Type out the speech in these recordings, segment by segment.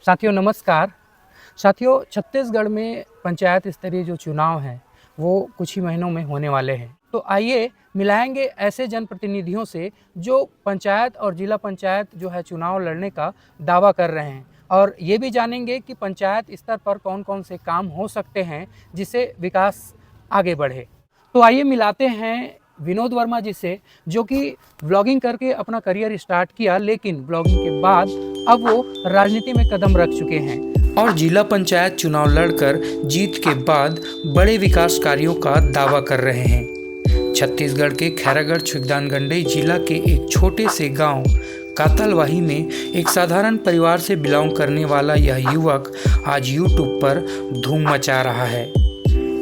साथियों नमस्कार। साथियों छत्तीसगढ़ में पंचायत स्तरीय जो चुनाव हैं वो कुछ ही महीनों में होने वाले हैं। तो आइए मिलाएंगे ऐसे जनप्रतिनिधियों से जो पंचायत और जिला पंचायत जो है चुनाव लड़ने का दावा कर रहे हैं, और ये भी जानेंगे कि पंचायत स्तर पर कौन कौन से काम हो सकते हैं जिससे विकास आगे बढ़े। तो आइए मिलाते हैं विनोद वर्मा जी से, जो कि ब्लॉगिंग करके अपना करियर स्टार्ट किया, लेकिन ब्लॉगिंग के बाद अब वो राजनीति में कदम रख चुके हैं और जिला पंचायत चुनाव लड़कर जीत के बाद बड़े विकास कार्यों का दावा कर रहे हैं। छत्तीसगढ़ के खैरागढ़ छुगदानगंडई जिला के एक छोटे से गांव कातलवाही में एक साधारण परिवार से बिलोंग करने वाला यह युवक आज यूट्यूब पर धूम मचा रहा है।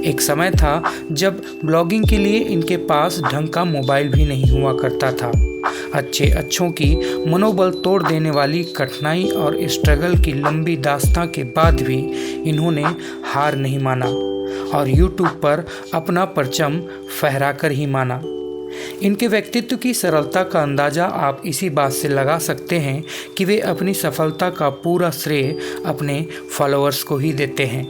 एक समय था जब ब्लॉगिंग के लिए इनके पास ढंग का मोबाइल भी नहीं हुआ करता था। अच्छों की मनोबल तोड़ देने वाली कठिनाई और स्ट्रगल की लंबी दास्तां के बाद भी इन्होंने हार नहीं माना और यूट्यूब पर अपना परचम फहराकर ही माना। इनके व्यक्तित्व की सरलता का अंदाज़ा आप इसी बात से लगा सकते हैं कि वे अपनी सफलता का पूरा श्रेय अपने फॉलोअर्स को ही देते हैं।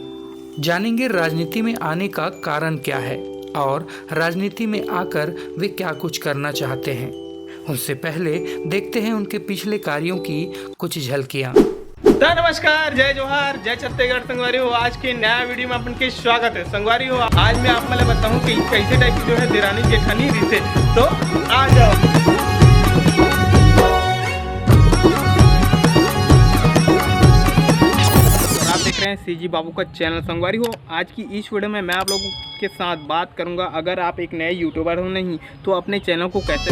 जानेंगे राजनीति में आने का कारण क्या है और राजनीति में आकर वे क्या कुछ करना चाहते हैं। उससे पहले देखते हैं उनके पिछले कार्यों की कुछ झलकियाँ। नमस्कार, जय जोहार, जय छत्तीसगढ़। संगवारी हो, आज के नया वीडियो में अपन के स्वागत है। संगवारी हो, आज मैं आप मतलब बताऊं कि कैसे टाइप की जो है देरानी जेठानी रीते, तो आ जाओ। देख रहे हैं सीजी बाबू का चैनल। संगवारी हो, आज की इस वीडियो में मैं आप लोगों के साथ बात करूंगा, अगर आप एक नए यूट्यूबर हो नहीं तो अपने चैनल को कैसे।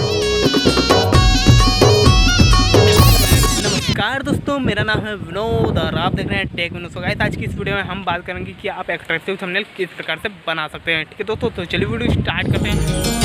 नमस्कार दोस्तों, मेरा नाम है विनोद और आप देख रहे हैं टेक विनोद। गाइस, आज की इस वीडियो में हम बात करेंगे कि आप अट्रैक्टिव थंबनेल किस प्रकार से बना सकते हैं। ठीक है दोस्तों, तो चलिए वीडियो स्टार्ट करते हैं।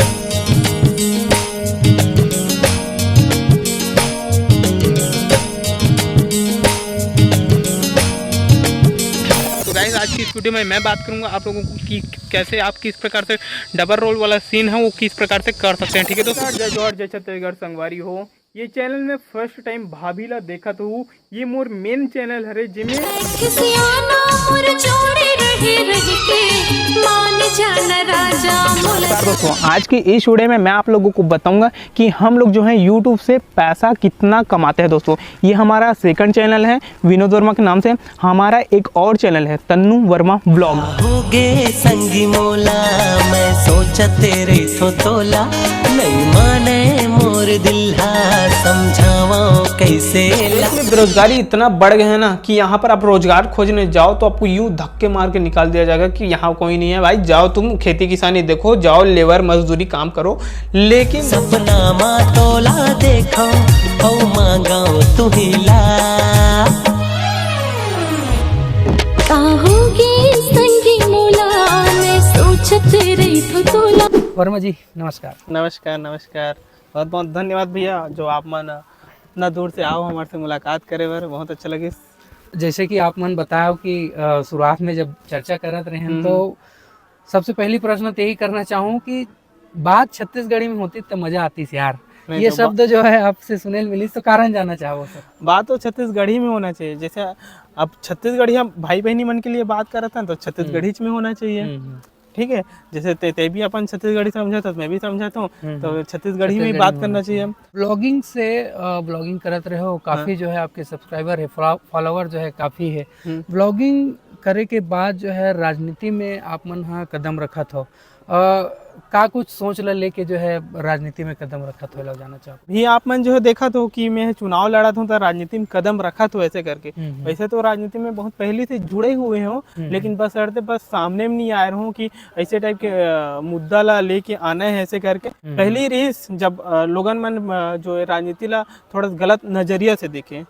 आज की इस वीडियो में मैं बात करूंगा आप लोगों को कि कैसे आप किस प्रकार से डबल रोल वाला सीन है वो किस प्रकार से कर सकते हैं। ठीक है दोस्तों, जय जोहार, जय छत्तीसगढ़। संगवारी हो, ये चैनल में फर्स्ट टाइम भाभीला देखा तो ये मोर मेन चैनल है जिसमें दोस्तों आज की इस वीडियो में मैं आप लोगों को बताऊंगा कि हम लोग जो है YouTube से पैसा कितना कमाते हैं। दोस्तों ये हमारा सेकंड चैनल है विनोद वर्मा के नाम से। हमारा एक और चैनल है तन्नू वर्मा व्लॉग। संगी मोला मैं सोचा तेरे तो तोला नहीं माने मोर दिल समझावा कैसे। बेरोजगारी इतना बढ़ गया है ना कि यहाँ पर आप रोजगार खोजने जाओ तो आपको यूं धक्के मार के निकाल दिया जाएगा कि यहाँ कोई नहीं है भाई, जाओ तुम खेती किसानी देखो, जाओ लेबर मजदूरी काम करो। लेकिन सपना मा तोला देखो ओ मांगाओ तू हिला संगी मोला मैं सोचत रही तो तोला। वर्मा जी नमस्कार। नमस्कार नमस्कार, बहुत बहुत धन्यवाद भैया जो आप मन इतना दूर से आओ हमारे से मुलाकात करे बर, बहुत अच्छा लगे। जैसे कि आप मन बताओ कि शुरुआत में जब चर्चा करत रहे हैं तो सबसे पहली प्रश्न तो यही करना चाहूँ कि बात छत्तीसगढ़ी में होती तो मजा आती थी यार। ये तो शब्द जो है आपसे सुने मिली तो कारण जानना चाहो सर। बात तो छत्तीसगढ़ी में होना चाहिए, जैसे अब छत्तीसगढ़ी हम भाई बहनी मन के लिए बात कर रहे थे तो छत्तीसगढ़ी में होना चाहिए। ठीक है, जैसे ते भी अपन छत्तीसगढ़ी समझा तो मैं भी समझाता हूँ, तो छत्तीसगढ़ी में बात करना चाहिए। ब्लॉगिंग से ब्लॉगिंग करते रहे हो, काफी जो है आपके सब्सक्राइबर है, फॉलोवर जो है काफी है। ब्लॉगिंग करे के बाद जो है राजनीति में आप मन हाँ कदम रखा था, का कुछ सोच लेके जो है राजनीति में कदम रखा तो लग जाना चाहूँ भी आप मन जो है देखा तो कि मैं चुनाव लड़ा था तो राजनीति में कदम रखा तो ऐसे करके। वैसे तो राजनीति में बहुत पहले से जुड़े हुए हो, लेकिन बस अड़ते बस सामने में नहीं आए रहो कि ऐसे टाइप के मुद्दा ला लेके आना है ऐसे करके। पहली रेस जब लोगन मन जो राजनीति ला थोड़ा गलत नजरिया से देखे,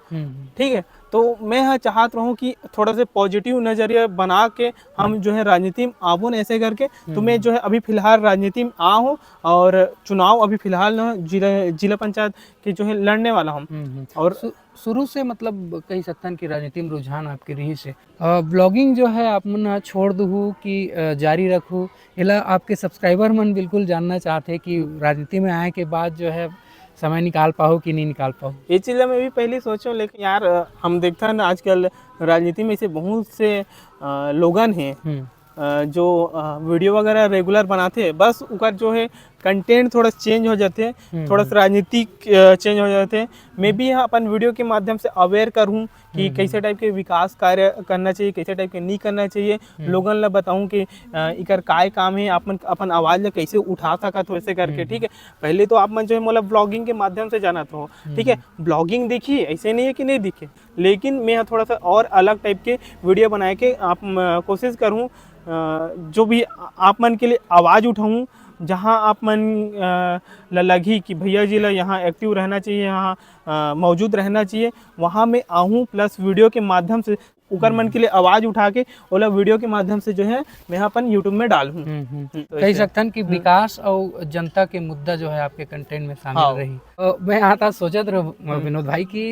ठीक है, तो मैं चाहत रहूं कि थोड़ा से पॉजिटिव नजरिया बना के हम जो है राजनीति में आवो न ऐसे करके। तो मैं जो है अभी फिलहाल राजनीति में आ हूँ और चुनाव अभी फिलहाल जिला पंचायत के जो है लड़ने वाला हूँ। और शुरू से मतलब कई सकतन की राजनीति में रुझान आपके रही से ब्लॉगिंग जो है आप मन छोड़ दूँ कि जारी रखूँ, इला आपके सब्सक्राइबर मन बिल्कुल जानना चाहते कि राजनीति में आए के बाद जो है समय निकाल पाओ कि नहीं निकाल पाओ? ये चीज़ मैं भी पहले सोचूं, लेकिन यार हम देखते हैं ना आजकल राजनीति में से बहुत से लोगन हैं जो वीडियो वगैरह रेगुलर बनाते हैं, बस उनका जो है कंटेंट थोड़ा चेंज हो जाते हैं, थोड़ा सा राजनीतिक चेंज हो जाते हैं। मैं भी अपन वीडियो के माध्यम से अवेयर करूं कि कैसे टाइप के विकास कार्य करना चाहिए, कैसे टाइप के नहीं करना चाहिए, लोगन ला बताऊं कि इकर काय काम है, अपन आवाज़ ला कैसे उठा सकत हो ऐसे करके। ठीक है, पहले तो आप मन जो है मतलब ब्लॉगिंग के माध्यम से जाना हो, ठीक है, ब्लॉगिंग देखिए, ऐसे नहीं है कि नहीं दिखे, लेकिन मैं थोड़ा सा और अलग टाइप के वीडियो बना के आप कोशिश करूँ जो भी आप मन के लिए आवाज़ उठाऊं, जहां आप मन लगी कि भैया जी ला यहाँ एक्टिव रहना चाहिए, यहाँ मौजूद रहना चाहिए, वहाँ मैं आऊँ, प्लस वीडियो के माध्यम से उकर मन के लिए आवाज़ उठा के ओला वीडियो के माध्यम से जो है मैं अपन यूट्यूब में डालूँ। तो कही सकथन कि विकास और जनता के मुद्दा जो है आपके कंटेंट में शामिल रही। मैं आता सोचत रहो विनोद भाई कि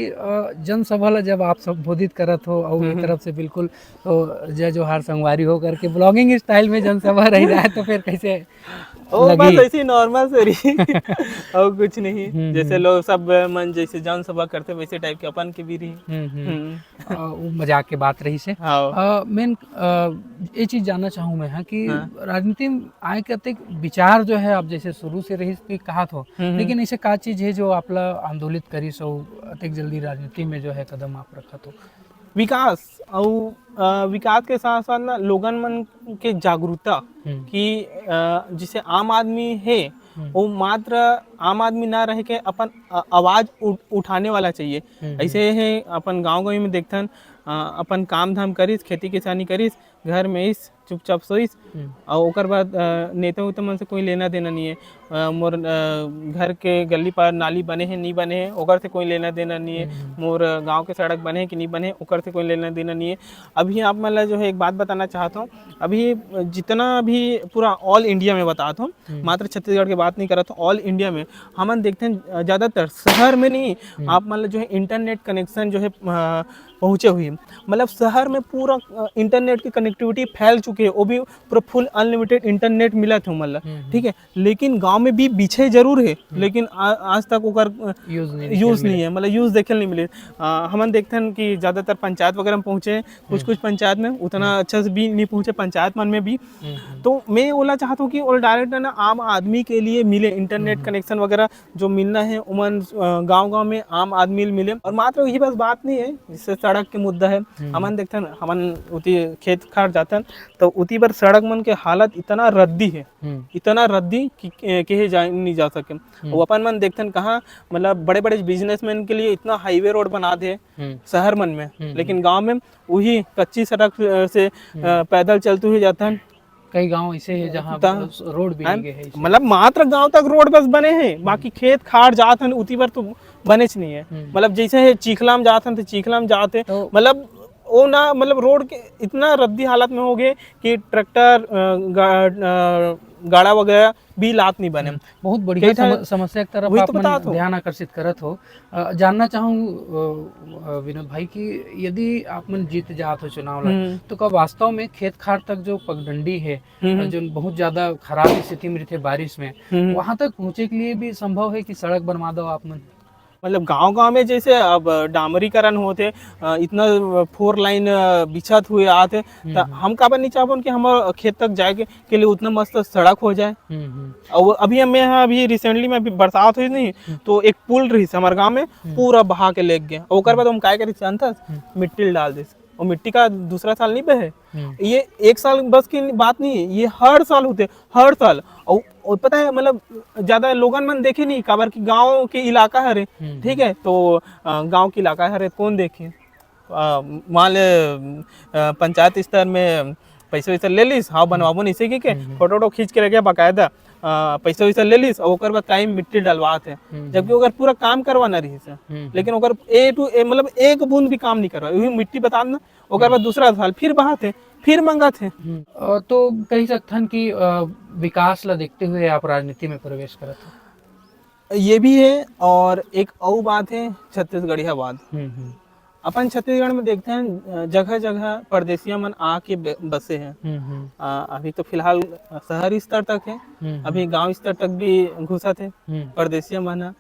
जनसभा ला जब आप संबोधित करत हो और एक तरफ से बिल्कुल तो जय जोहार संगवारी हो करके ब्लॉगिंग स्टाइल में जनसभा रह रहा है, तो फिर कैसे बस ऐसी नॉर्मल से रही और कुछ नहीं, जैसे लोग सब मन जैसे जनसभा करते वैसे टाइप के अपन के भी रही। वो मजाक के बात रही से। मैं ये चीज जानना चाहूँ मैं हाँ कि राजनीति में आए के अतिक विचार जो है आप जैसे शुरू से रही थी कहा तो, लेकिन ऐसे का चीज है जो आपला आंदोलित करी सो अतिक जल्दी राजनीति में जो है कदम आप रखा तो? विकास और विकास के साथ साथ ना लोगन मन के जागरूकता कि जिसे आम आदमी है वो मात्र आम आदमी ना रह के अपन आवाज उठाने वाला चाहिए। ऐसे है अपन गांव में देखथन अपन काम धाम करिस, खेती किसानी करिस, घर में इस चुपचाप सोइस और ओकर बाद नेता उता मन से कोई लेना देना नहीं है। मोर घर के गली पर नाली बने हैं नहीं बने हैं ओकर से कोई लेना देना नहीं है, मोर गांव के सड़क बने हैं कि नहीं बने ओकर से कोई लेना देना नहीं है। अभी आप मतलब जो है एक बात बताना चाहता हूँ, अभी जितना भी पूरा ऑल इंडिया में बताता हूँ, मात्र छत्तीसगढ़ की बात नहीं कर रहा था, ऑल इंडिया में हम देखते हैं ज़्यादातर शहर में नहीं, आप मतलब जो है इंटरनेट कनेक्शन जो है पहुँचे हुए, मतलब शहर में पूरा इंटरनेट की कनेक्टिविटी फैल चुकी है, वो भी पूरा फुल अनलिमिटेड इंटरनेट मिला था मतलब, ठीक है, लेकिन गांव में भी पीछे जरूर है, लेकिन आज तक ओकर यूज़ नहीं है, मतलब यूज़ देखे नहीं मिले। हम देखते हैं कि ज़्यादातर पंचायत वगैरह में पहुँचे, कुछ पंचायत में उतना अच्छा से भी नहीं पहुँचे, पंचायत मन में भी। तो मैं बोला चाहता हूँ कि वो डायरेक्ट ना आम आदमी के लिए मिले इंटरनेट कनेक्शन वगैरह जो मिलना है उमन गाँव में आम आदमी मिले। और मात्र यही बस बात नहीं है, जिससे सड़क के मुद्दा है, हमन देखते हैं हमन उती खेत खाट जाते हैं तो उती पर सड़क मन के हालत इतना रद्दी है, इतना रद्दी कि कहे जा नहीं जा सके। वो अपन मन देखते हैं कहाँ मतलब बड़े बड़े बिजनेसमैन के लिए इतना हाईवे रोड बना दे शहर मन में, लेकिन गांव में वही कच्ची सड़क से पैदल चलते हुए जाता है। कई गांव ऐसे हैं जहाँ रोड भी नहीं है, मतलब मात्र गांव तक रोड बस बने हैं, बाकी खेत खाट जाते हैं उती पर तो बने नहीं है। मतलब जैसे है चीखलाम जाते हैं तो चीखलाम जाते मतलब वो ना मतलब रोड के इतना रद्दी हालत में हो गए कि ट्रैक्टर गाड़ा वगैरह भी लात नहीं बने। बहुत बढ़िया समस्या की तरफ आप ध्यान आकर्षित करत हो। जानना चाहूँ विनोद भाई कि यदि आप मन जीत जात हो चुनाव तो कब वास्तव में खेत खाट तक जो पगडंडी है जो बहुत ज्यादा खराब स्थिति में थे बारिश में, वहां तक पहुंचे के लिए भी संभव है कि सड़क बनवा दो आप मन? मतलब गांव में जैसे अब डामरीकरण होते इतना 4 लाइन बिछत हुए आते, तो हम काबर नहीं चाहते कि हमारे खेत तक जाए के लिए उतना मस्त सड़क हो जाए। और अभी मैं अभी रिसेंटली में अभी बरसात हुई नहीं तो एक पुल रही हमारे गांव में पूरा बहा के ले गए, और बाद हम क्या करी जानता मिट्टी डाल दे, और मिट्टी का दूसरा साल नहीं बहे। ये एक साल बस की बात नहीं है, ये हर साल होते, हर साल। और पता है मतलब ज्यादा लोगन मन देखे नहीं, काबर की गांव के इलाका है, ठीक है, तो गांव के इलाका है कौन देखे, मान ले पंचायत स्तर में पैसा वैसा ले लीस, हाँ बनवाबो नहीं से के फोटो खींच के लगे बाकायदा पैसा वैसा ले लीस, और ओकर बाद टाइम मिट्टी डलवाते हैं, जबकि अगर पूरा काम करवाना रही से, लेकिन अगर ए टू ए मतलब एक बूंद भी काम नहीं करवा, वही मिट्टी बता देना, ओकर बाद दूसरा साल फिर बहाते फिर मंगाते। तो कही सकथन कि विकास ला देखते हुए आप राजनीति में प्रवेश करत हो? ये भी है, और एक और बात है छत्तीसगढ़िया बात। अपन छत्तीसगढ़ में देखते हैं जगह जगह परदेसिया मन आके बसे हैं। अभी तो फिलहाल शहरी स्तर तक है, अभी गांव स्तर तक भी घुसा थे परदेसिया मन।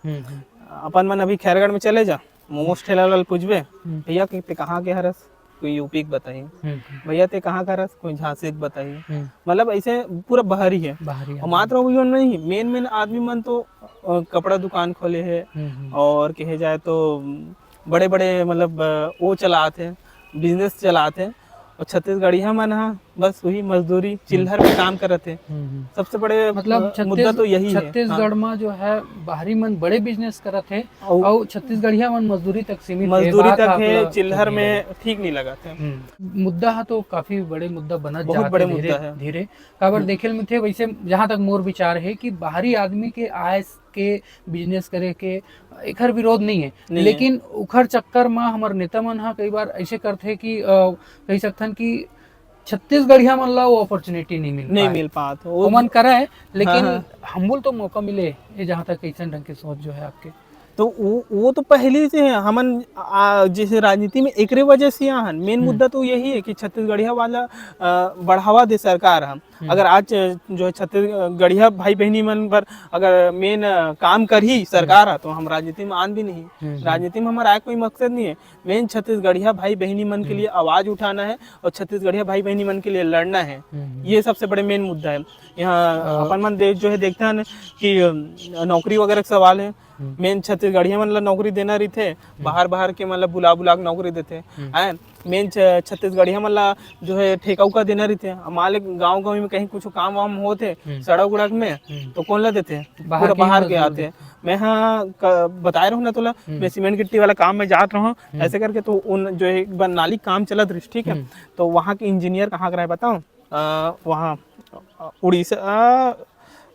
अपन मन अभी खैरगढ़ में चले जा, मोमोज ठेला वाला पूछबे भैया कि ते कहाँ के हरस, कोई यूपी के बताइए, भैया ते कहाँ का हरस, कोई झांसी के बताइए। मतलब ऐसे पूरा बाहरी है। बाहरी और मात्र वो नहीं, मेन आदमी मन तो कपड़ा दुकान खोले है, और कहे जाए तो बड़े बड़े मतलब वो चलाते हैं, बिजनेस चलाते हैं। और छत्तीसगढ़िया मन हा बस वही मजदूरी चिल्हर में काम करते हैं। सबसे बड़े मतलब मुद्दा तो यही है। छत्तीसगढ़ में जो है बाहरी मन बड़े बिजनेस करत है और छत्तीसगढ़िया मन मजदूरी तक सीमित है, मजदूरी बात तक आप है, ला- चिल्हर में ठीक नहीं लगाते। मुद्दा है तो काफी बड़े मुद्दा बनत बहुत जाते बड़े धीरे मुद्दा है। धीरे। काबर देखे में थे वैसे, जहाँ तक मोर विचार है कि बाहरी आदमी के आय के बिजनेस करे के एकर विरोध नहीं है, लेकिन उखर चक्कर में हमार नेता मन हा कई बार ऐसे करते कि कह सकथन कि छत्तीसगढ़िया मन ला वो अपॉर्चुनिटी नहीं मिल पात वो मन करे, लेकिन हाँ। हमबुल तो मौका मिले, ये जहाँ तक ऐसा ढंग की सोच जो है आपके। तो वो तो पहले से है। हमन जैसे राजनीति में एकरे वजह से यहाँ मेन मुद्दा तो यही है कि छत्तीसगढ़िया वाला बढ़ावा दे सरकार हम। अगर आज जो है छत्तीसगढ़िया भाई बहनी मन पर अगर मेन काम कर ही सरकार है तो हम राजनीति में आन भी नहीं। राजनीति में हमारा कोई मकसद नहीं है। मेन छत्तीसगढ़िया भाई बहनी मन के लिए आवाज उठाना है और छत्तीसगढ़िया भाई बहनी मन के लिए लड़ना है। ये सबसे बड़े मेन मुद्दा है। यहाँ अपन मन जो है देखते हैं कि नौकरी वगैरह का सवाल है। मेन छत्तीसगढ़िया मन ला नौकरी देना रही थे, बाहर के मतलब बुला के नौकरी देते हैं। मेन छत्तीसगढ़िया मन ला जो है ठेका उका देना रही थे। हमारे गाँव में कहीं कुछ काम वाम होते सड़क उड़क में तो कौन ला देते, पूरा बाहर के आते हैं। मैं हाँ बताए रहूँ ना तोला, मैं सीमेंट गिट्टी वाला काम में जात रहा हूँ ऐसे करके। तो उन जो है एक बार नाली काम चलत रही, ठीक है। तो वहाँ के इंजीनियर कहाँ कराए बताओ, वहाँ उड़ीसा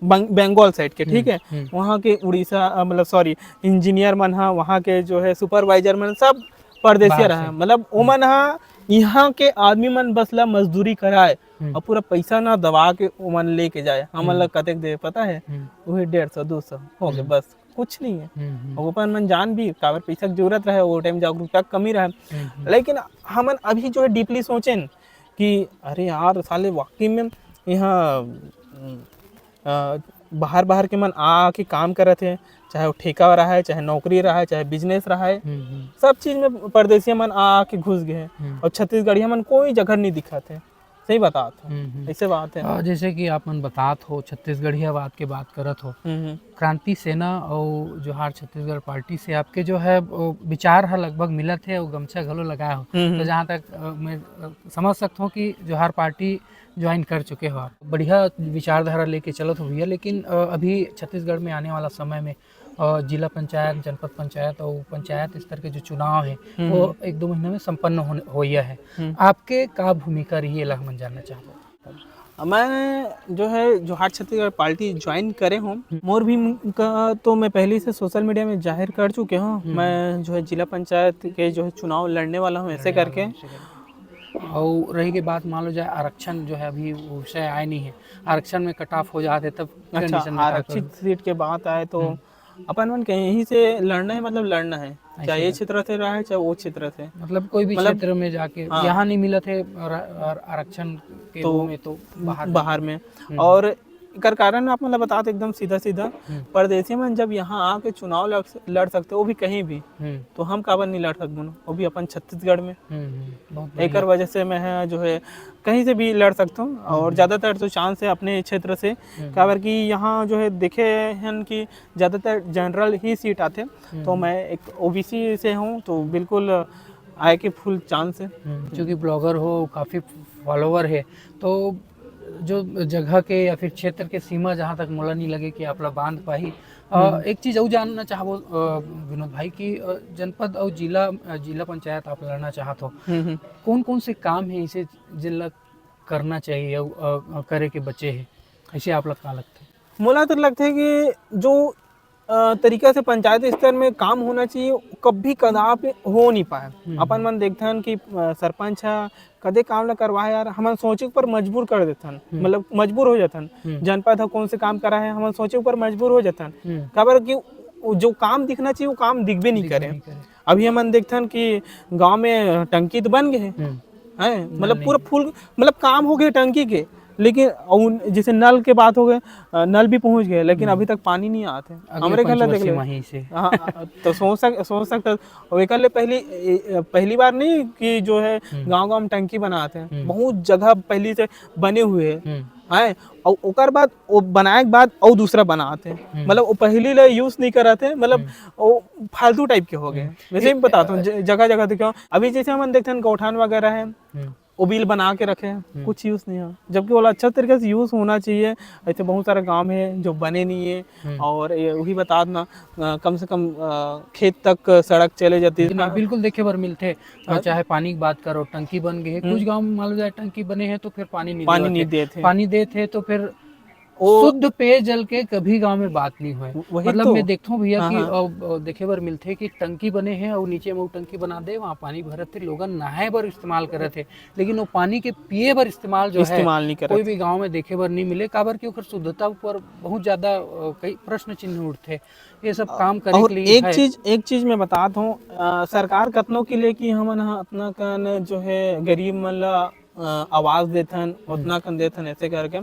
बंगाल साइड के, ठीक है। वहाँ के उड़ीसा मतलब सॉरी इंजीनियर मन हा, वहाँ के जो है सुपरवाइजर मन सब परदेसिया रहा। मतलब वो मन हा यहाँ के आदमी मन बस ला मजदूरी कराए और पूरा पैसा ना दबा के वो मन लेके जाए। हम मतलब कतेक दे पता है, वही 150-200 हो गए, बस कुछ नहीं है। और अपन मन जान भी काबर पैसा की जरूरत रहे, वो टाइम जागरूकता कमी रहे। लेकिन हमन अभी जो है डीपली सोचें कि अरे यार साले वाकई में यहाँ बाहर के मन आके काम करत है, चाहे वो ठेका रहा है, चाहे नौकरी रहा है, चाहे बिजनेस रहा है, सब चीज में परदेसिया मन आके घुस गए हैं। और छत्तीसगढ़िया मन कोई जगह नहीं दिखत है। सही बात है, ऐसे बात है। जैसे कि आप मन बतात हो छत्तीसगढ़िया बात के बात करत हो, क्रांति सेना और जोहार छत्तीसगढ़ पार्टी से आपके जो है विचार है लगभग मिलत है और गमछा घलो लगाए हो। तो जहाँ तक मैं समझ सकता हूँ कि जोहार पार्टी ज्वाइन कर चुके हो आप, बढ़िया विचारधारा लेके चलत हो भैया। लेकिन अभी छत्तीसगढ़ में आने वाला समय में जिला पंचायत, जनपद पंचायत और पंचायत स्तर के जो चुनाव है वो 1-2 महीने में संपन्न हो है। आपके का भूमिका रही है हम जानना चाहते हैं। मैं जो है जोहार छत्तीसगढ़ पार्टी ज्वाइन करे हूँ। मोर भी का तो मैं पहले से सोशल मीडिया में जाहिर कर चुके हूँ। मैं जो है जिला पंचायत के जो है चुनाव लड़ने वाला हूँ ऐसे करके। और रही के बात मान लो जाए आरक्षण जो है अभी वो विषय आए नहीं है, आरक्षण में कट ऑफ हो जाते तब अच्छा आरक्षित सीट के बात आए तो अपन मन कहीं से लड़ना है, मतलब लड़ना है, चाहे ये क्षेत्र से रहा है चाहे वो क्षेत्र से, मतलब कोई भी क्षेत्र में जाके यहाँ नहीं मिला थे आरक्षण के तो में तो बाहर में। और कर कारण आप मतलब बताते एकदम सीधा परदेसी में जब यहाँ आके चुनाव लड़ सकते वो भी कहीं भी, तो हम काबर नहीं लड़ सकते वो भी अपन छत्तीसगढ़ में। एक वजह से मैं जो है कहीं से भी लड़ सकता हूँ। और ज़्यादातर तो चांस है अपने क्षेत्र से, काबर कि यहाँ जो है देखे हैं कि ज़्यादातर जनरल ही सीट आते। तो मैं एक ओबीसी से हूँ तो बिल्कुल आए के फुल चांस है। क्योंकि ब्लॉगर हो, काफ़ी फॉलोवर है, तो जो जगह के या फिर क्षेत्र के सीमा जहाँ तक मोला नहीं लगे कि आप लोग बांध पाही। एक चीज़ और जानना चाहो विनोद भाई कि जनपद और जिला पंचायत आप लड़ना चाहत हो, कौन कौन से काम है इसे जिला करना चाहिए और करे के बच्चे हैं, ऐसे आप लोग का लगता है? मोला तो लगता है कि जो तरीका से पंचायत स्तर में काम होना चाहिए कभी कदापि हो नहीं पाया। अपन मन देखते हैं कि सरपंच कदे काम न करवाए यार, हम सोचे पर मजबूर कर देते हैं, मतलब मजबूर हो जाते हैं। जनपद कौन से काम करा है हम सोचे पर मजबूर हो जाते हैं, खबर कि जो काम दिखना चाहिए वो काम दिख भी नहीं करे। अभी हम देखते हैं कि गांव में टंकी तो बन गए हैं, मतलब पूरा फुल मतलब काम हो गए टंकी के, लेकिन जैसे नल के बात हो गए, नल भी पहुंच गए लेकिन अभी तक पानी नहीं आते हमरे घर देख ले। वहीं से हाँ तो सोच सकते और एक पहली बार नहीं कि जो है गांव में टंकी बनाते हैं, बहुत जगह पहले से बने हुए हैं और ओकर बाद वो बनाए के बाद और दूसरा बनाते हैं, मतलब वो पहली ले यूज नहीं करते, मतलब वो फालतू टाइप के हो गए। वैसे ही बताता हूँ जगह जगह देखो, अभी जैसे हम देखते हैं गौठान वगैरह है वो बिल बना के रखे हैं, कुछ यूज नहीं है, जबकि वो अच्छा तरीके से यूज होना चाहिए। ऐसे बहुत सारे गांव है जो बने नहीं है और वही बता देना कम से कम खेत तक सड़क चले जाती है। बिल्कुल देखे बर मिलते, चाहे पानी की बात करो, टंकी बन गई है कुछ गांव में, मान लो जाए टंकी बने हैं तो फिर पानी नहीं देते, पानी देते तो फिर शुद्ध पेयजल के कभी गांव में बात नहीं हुई। मतलब मैं देखता हूँ भैया कि देखे बर मिलते कि टंकी बने हैं और नीचे में वो टंकी बना दे, वहाँ पानी भरत थे, लोग नहाए बर इस्तेमाल करे थे, लेकिन वो पानी के पिए बर इस्तेमाल जो है नहीं कोई भी गांव में देखे बर नहीं मिले। काबर की शुद्धता पर बहुत ज्यादा कई प्रश्न चिन्ह उठते, ये सब काम करने के लिए। एक चीज मैं बताता हूँ, सरकार कतनों के लिए कि हम अपना कन जो है गरीब मतलब आवाज देथन उतना कन देथन, ऐसे करके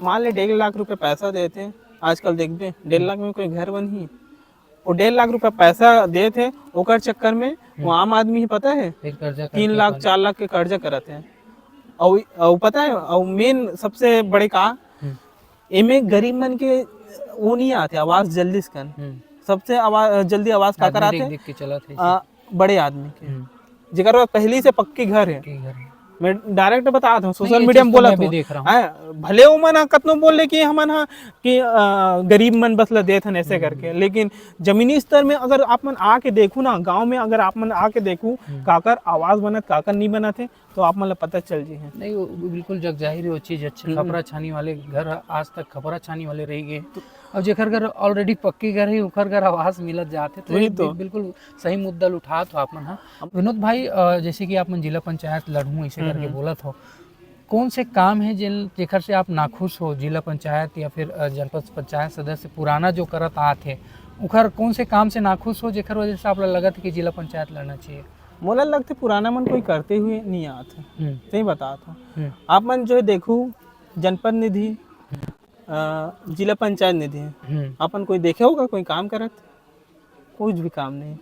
मान ले 1.5 लाख रुपए पैसा देते हैं। आजकल देखते 1.5 लाख में कोई घर बन ही, और 1.5 लाख रुपए पैसा देते हैं, ओकर चक्कर में वो आम आदमी ही पता है 3 लाख 4 लाख के कर्जा करते हैं। और पता है और मेन सबसे बड़े का इमे गरीब मन के वो नहीं आते आवाज जल्दी से कन, सबसे जल्दी आवाज का कराते बड़े आदमी के, जेकर पहली से पक्की घर है। मैं डायरेक्ट बताता हूँ, सोशल मीडिया में बोला था भले वो मन कतनो बोल ले कि हम कि गरीब मन बस ला देत हन ऐसे करके, लेकिन जमीनी स्तर में अगर आप मन आके देखू ना, गांव में अगर आप मन आके देखू काकर आवाज बनत काकर नहीं बनत है, तो आप मन पता चल जी है। नहीं वो बिल्कुल जग जाहिर है वो चीज, अच्छे खपरा छानी वाले घर आज तक खपरा छानी वाले रह गए, और जेकर घर ऑलरेडी पक्की घर है ओकर घर आवास मिलत जाते, तो बिल्कुल सही मुद्दा उठा तो आप मन। हाँ विनोद भाई, जैसे कि आप मन जिला पंचायत लड़ू ऐसे करके बोलत हो, कौन से काम है जेकर से आप नाखुश हो, जिला पंचायत या फिर जनपद पंचायत सदस्य पुराना जो करत आते हैं, उखर कौन से काम से नाखुश हो जेकर वजह से आप लगा कि जिला पंचायत लड़ना चाहिए? मोला लगते पुराना मन कोई करते हुए नहीं आते, सही बताता हूँ। आप मन जो है देखो जनपद निधि जिला पंचायत निधि अपन कोई देखे होगा कोई काम करत? कुछ भी काम नहीं।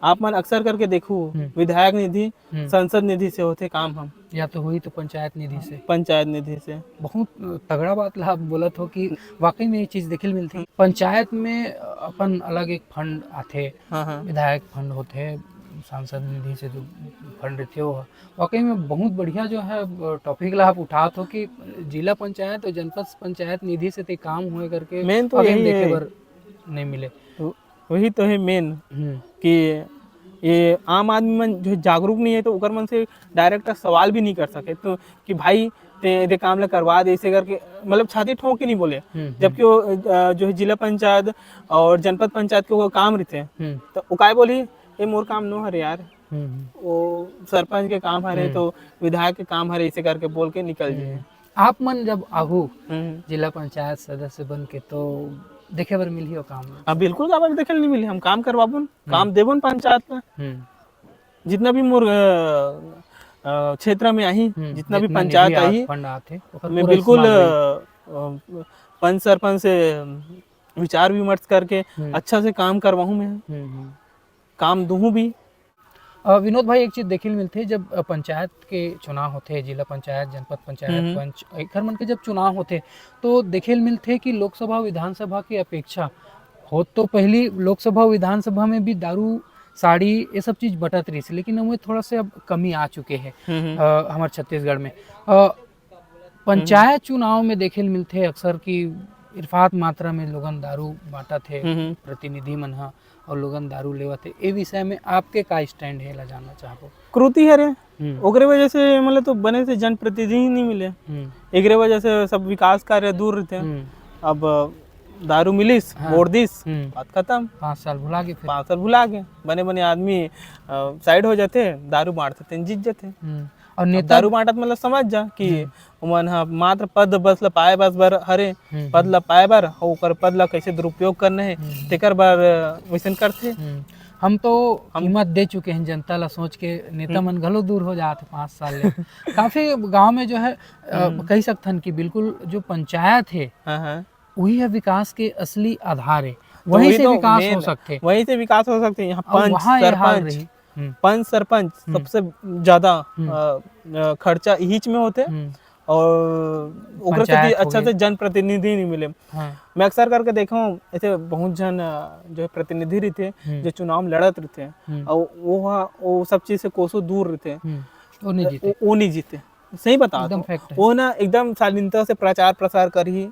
आप मन अक्सर करके देखो विधायक निधि संसद निधि से होते काम, हम या तो हुई तो पंचायत निधि से, पंचायत निधि से। बहुत तगड़ा बात ला बोलत हो कि वाकई में ये चीज देखल मिलती। पंचायत में अपन अलग एक फंड आते, विधायक फंड होते, सांसद निधि से जो फंड रहते हो, वाकई में बहुत बढ़िया जो है टॉपिक ला आप उठाते हो कि जिला पंचायत और जनपद पंचायत निधि से ते काम हुए करके मेन तो यही देखे बर नहीं मिले। वही तो है मेन कि ये आम आदमी मन जो जागरूक नहीं है तो उकर मन से डायरेक्ट सवाल भी नहीं कर सके, तो कि भाई ते काम ला करवा दे ऐसे करके, मतलब छाती ठोक के नहीं बोले। जबकि वो जो है जिला पंचायत और जनपद पंचायत के वो काम रहते हैं, तो वो काय बोली ये मोर काम नो हरे यार, वो सरपंच के काम हरे तो विधायक के काम हरे, ऐसे करके बोल के निकल जाए। आप मन जब आहू जिला पंचायत सदस्य बन के तो देखे बर मिली हो काम? अब बिल्कुल काबर देखे नहीं मिली, हम काम करवाबन, काम देबन पंचायत में, जितना भी मोर क्षेत्र में आई, जितना भी पंचायत आई फंड आते मैं बिल्कुल पंच सरपंच से विचार विमर्श करके अच्छा से काम करवाऊँ, मैं काम दूँ भी। विनोद भाई एक चीज देखने मिलती है, जब पंचायत के चुनाव होते हैं, जिला पंचायत जनपद पंचायत पंच एक मन के जब चुनाव होते तो देखे मिलते कि लोकसभा विधानसभा की अपेक्षा हो तो पहली लोकसभा विधानसभा में भी दारू साड़ी ये सब चीज बटत रही, लेकिन हमें थोड़ा से अब कमी आ चुके हैं हमारे छत्तीसगढ़ में। पंचायत चुनाव में देखे मिलते है अक्सर की इरफात मात्रा में लोगन दारू बांटा थे, प्रतिनिधि मन हा और लोगन दारू लेवा थे। ए विषय में आपके का स्टैंड है ला जानना चाहबो? क्रूति है रे, ओकरे वजह से मतलब तो बने से जनप्रतिनिधि नहीं मिले, एकरे वजह से सब विकास कार्य दूर रहते हैं। अब दारू मिलिस वोट दिस बात खत्म, 5 साल भुला गए, 5 साल भुला गए, बने बने आदमी साइड हो जाते, दारू बांटते जीत जाते। और नेता दारू बांटत मतलब समझ जा कि मन हा मात्र पद बस ला पाए बस बर हरे, पद ला पाए बर ओकर पद ला कैसे दुरुपयोग करना है तेकर बार वैसन करथे। हम तो कीमत दे चुके हैं जनता ला सोच के, नेता मन घलो दूर हो जाते 5 साल ले। काफी गांव में जो है कही सकथन कि बिल्कुल जो पंचायत है वही है विकास के असली आधार है, वहीं से विकास हो सकते, वहीं से विकास हो सकते हैं। यहाँ और वहाँ ये हाल सरपंच रही। पंच सरपंच सबसे ज्यादा खर्चा हिच में होते और ओकरे से पंचायत हो अच्छा गए। से जनप्रतिनिधि नहीं मिले। हाँ। मैं अक्सर करके देखा हूँ ऐसे बहुत जन जो है प्रतिनिधि रहते जो चुनाव में लड़त रहते और वो सब चीज से कोसों दूर रहते, वो नहीं जीते, वो नहीं जीते। सही बता एकदम दो, फैक्ट है। वो ना एकदम शालीनता से प्रचार प्रसार कर ही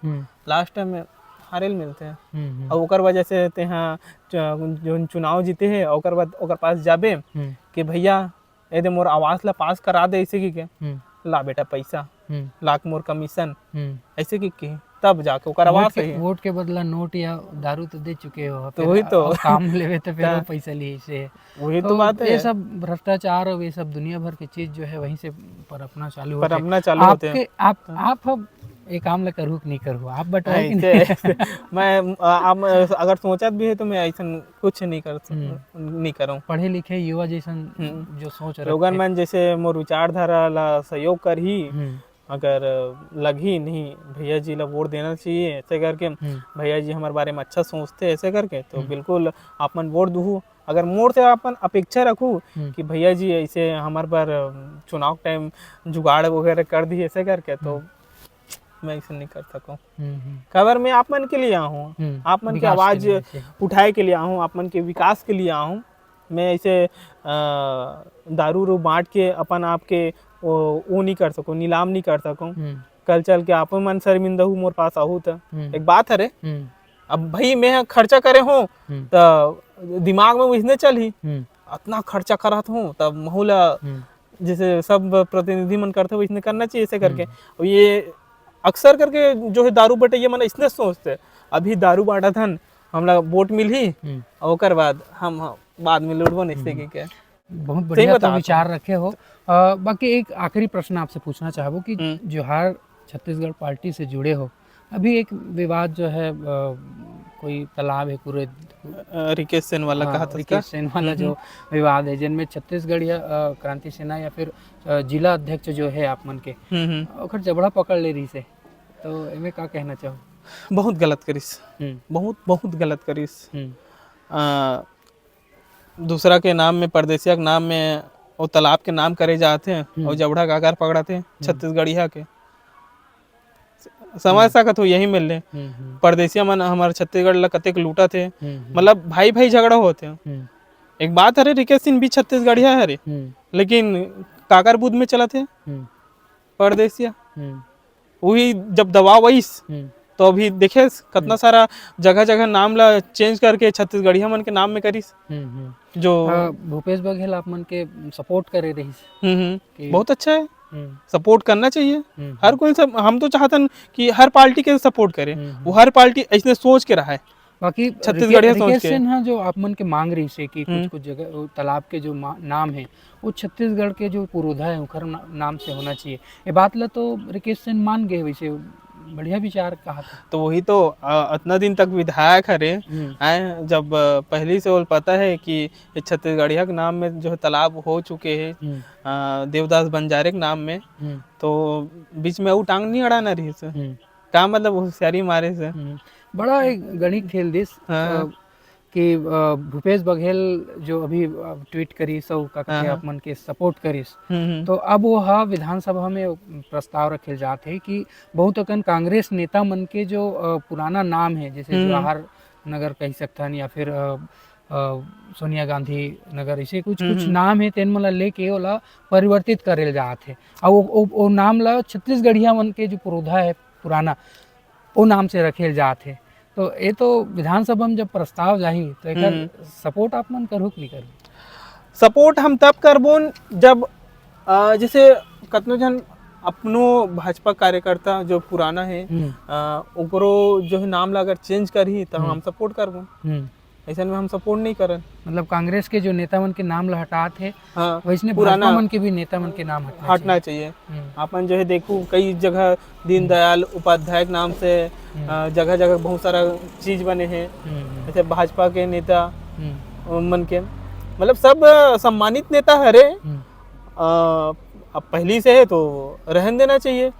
लास्ट टाइम में हारेल मिलते हैं और ओकर वजह से ते हाँ जो चुनाव जीते हैं ओकर बाद ओकर पास जाबे कि भैया यदि मोर आवास ला पास करा दे ऐसे की के ला बेटा पैसा लाख मोर कमीशन ऐसे की तब जाके ओकर आवास है। वोट के बदला नोट या दारू तो दे चुके हो, तो वही तो काम लेवे तो फिर वो पैसा लिए से, वही तो बात है। ये सब भ्रष्टाचार और ये सब दुनिया भर की चीज जो है वहीं से परपना चालू पर होते अपना चालू होते हैं। आप अब ये काम ला करूँ कि नहीं करूँ, आप बताओ कि ऐसे मैं आप अगर सोचत भी है तो मैं ऐसा कुछ नहीं करूँ। पढ़े लिखे युवा जैसन जो सोच लोगन मन जैसे मोर विचारधारा ला सहयोग कर ही अगर लगी नहीं भैया जी ला वोट देना चाहिए ऐसे करके, भैया जी हमारे बारे में अच्छा सोचते ऐसे करके, तो बिल्कुल आपन वोट दूँ। अगर मोर से अपन अपेक्षा रखूँ कि भैया जी ऐसे हमारे बार चुनाव टाइम जुगाड़ वगैरह कर दी ऐसे करके, तो मैं ऐसा नहीं कर सकूँ। खबर मैं आप मन के लिए आया हूँ, आप मन की आवाज उठाए के लिए आया हूँ, आप मन के विकास के लिए आया हूँ। मैं ऐसे दारू रू बांट के अपन आपके वो नहीं कर सकूँ, नीलाम नहीं कर सकूँ। कल चल के आप मन शर्मिंदा हूँ मोर पास आहू तो एक बात है रे, अब भाई मैं खर्चा करे हूँ तो दिमाग में वैसने चल ही इतना खर्चा करत हूँ तब महूला जैसे सब प्रतिनिधि मन करते वैसने करना चाहिए ऐसे करके। और ये अक्सर करके जो है दारू बटे ये मन इसने सोचते अभी दारू बांटा था हमला वोट मिल ही और ओकर बाद हम बाद में लुटबो नहीं के क्या। बहुत बढ़िया तो विचार रखे हो। बाकी एक आखिरी प्रश्न आपसे पूछना चाहूँ कि जोहार छत्तीसगढ़ पार्टी से जुड़े हो, अभी एक विवाद जो है कोई तालाब है पूरे रिकेश सेन वाला कहा था, रिकेश सेन वाला जो विवाद है जिनमें छत्तीसगढ़ या क्रांति सेना या फिर जिला अध्यक्ष जो है आप मन के ओखर जबड़ा पकड़ ले रही से, तो इनमें क्या कहना चाहो? बहुत गलत करिस, बहुत गलत करिस। दूसरा के नाम में परदेसिया के नाम में वो तालाब के नाम करे जाते हैं और जबड़ा का आकार पकड़ाते हैं छत्तीसगढ़िया के। समझ सकत हो यही मिल रहे परदेसिया मन हमारे छत्तीसगढ़ ला कतेक लूटा थे, मतलब भाई भाई झगड़ा होते हैं। एक बात है रे रिकेश सिंह भी छत्तीसगढ़िया है रे, लेकिन काकर बुध में चला थे परदेसिया, वही जब दबाव वहीस तो अभी देखे कितना सारा जगह जगह नाम ला चेंज करके छत्तीसगढ़िया मन के नाम में करिस। जो भूपेश बघेल आप मन के सपोर्ट करे रही, बहुत अच्छा है, सपोर्ट करना चाहिए हर कोई। सब हम तो चाहतन कि हर पार्टी के सपोर्ट करे, वो हर पार्टी ऐसे सोच के रहा है। बाकी छत्तीसगढ़िया सोच के जो आप मन के मांग रही से कि कुछ जगह तालाब के जो नाम है वो छत्तीसगढ़ के जो पुरोधा है उनका नाम से होना चाहिए, ये बात ला तो रिकेश सिंह मान गए, वैसे बढ़िया विचार कहा था। तो वही तो इतना दिन तक विधायक है रे आए, जब पहले से वो पता है कि छत्तीसगढ़िया के नाम में जो है तालाब हो चुके हैं देवदास बंजारे के नाम में, तो बीच में वो टांग नहीं अड़ाना रही से क्या मतलब होशियारी मारे से। बड़ा एक गणित खेल दिस कि भूपेश बघेल जो अभी ट्वीट करी सो का आप मन के सपोर्ट करिस, तो अब वो विधानसभा में प्रस्ताव रखे जाते हैं कि बहुत अकन कांग्रेस नेता मन के जो पुराना नाम है जैसे जवाहर नगर कह सकथन या फिर सोनिया गांधी नगर, ऐसे कुछ नाम है तेन मन ला लेके ओला परिवर्तित करेल जाते और वो नाम ला छत्तीसगढ़िया मन के जो पुरोधा है पुराना वो नाम से रखेल जाते। तो ये तो विधानसभा में जब प्रस्ताव जाही तो एक सपोर्ट आप मन करो कि नहीं करो? सपोर्ट हम तब करबो जब जैसे कतनो जन अपनो भाजपा कार्यकर्ता जो पुराना है ओकरो जो है नाम ला अगर चेंज करही तो हम सपोर्ट करबो, ऐसा में हम सपोर्ट नहीं करन। मतलब कांग्रेस के जो नेता मन के नाम ला हटात है वैसने पुराना मन के भी नेता मन के नाम हटना चाहिए। अपन जो है देखो कई जगह दीनदयाल उपाध्याय के नाम से जगह जगह बहुत सारा चीज बने हैं, जैसे भाजपा के नेता मन के मतलब सब सम्मानित नेता हरे। अब पहली से है तो रहने देना चाहिए,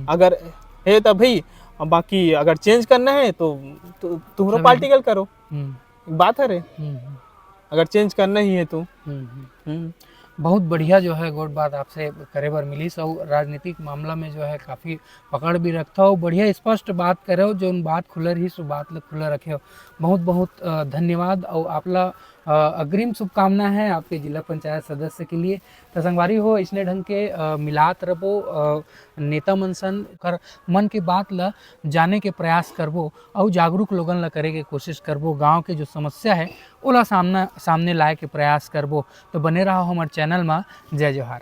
अगर है तो भाई, बाकी अगर चेंज करना है तो तुम्हारा सब पार्टिकल करो, बात है रे, हम्म। अगर चेंज करना ही है तो। बहुत बढ़िया जो है गोट बात आपसे करे बर मिली सौ राजनीतिक मामला में जो है काफ़ी पकड़ भी रखता हो, बढ़िया स्पष्ट बात करे हो, जो बात खुलर ही सो बात ल खुला रखे हो। बहुत बहुत धन्यवाद और आपला अग्रिम शुभकामना है आपके जिला पंचायत सदस्य के लिए। तो संगवारी हो इसने ढंग के मिलात रहो नेता मनसन कर मन की बात ला जाने के प्रयास करबो और जागरूक लोगन ला करे के कोशिश करबो, गांव के जो समस्या है ओला सामने लाए के प्रयास करबो। तो बने रहो हमारे चैनल में। जय जोहार।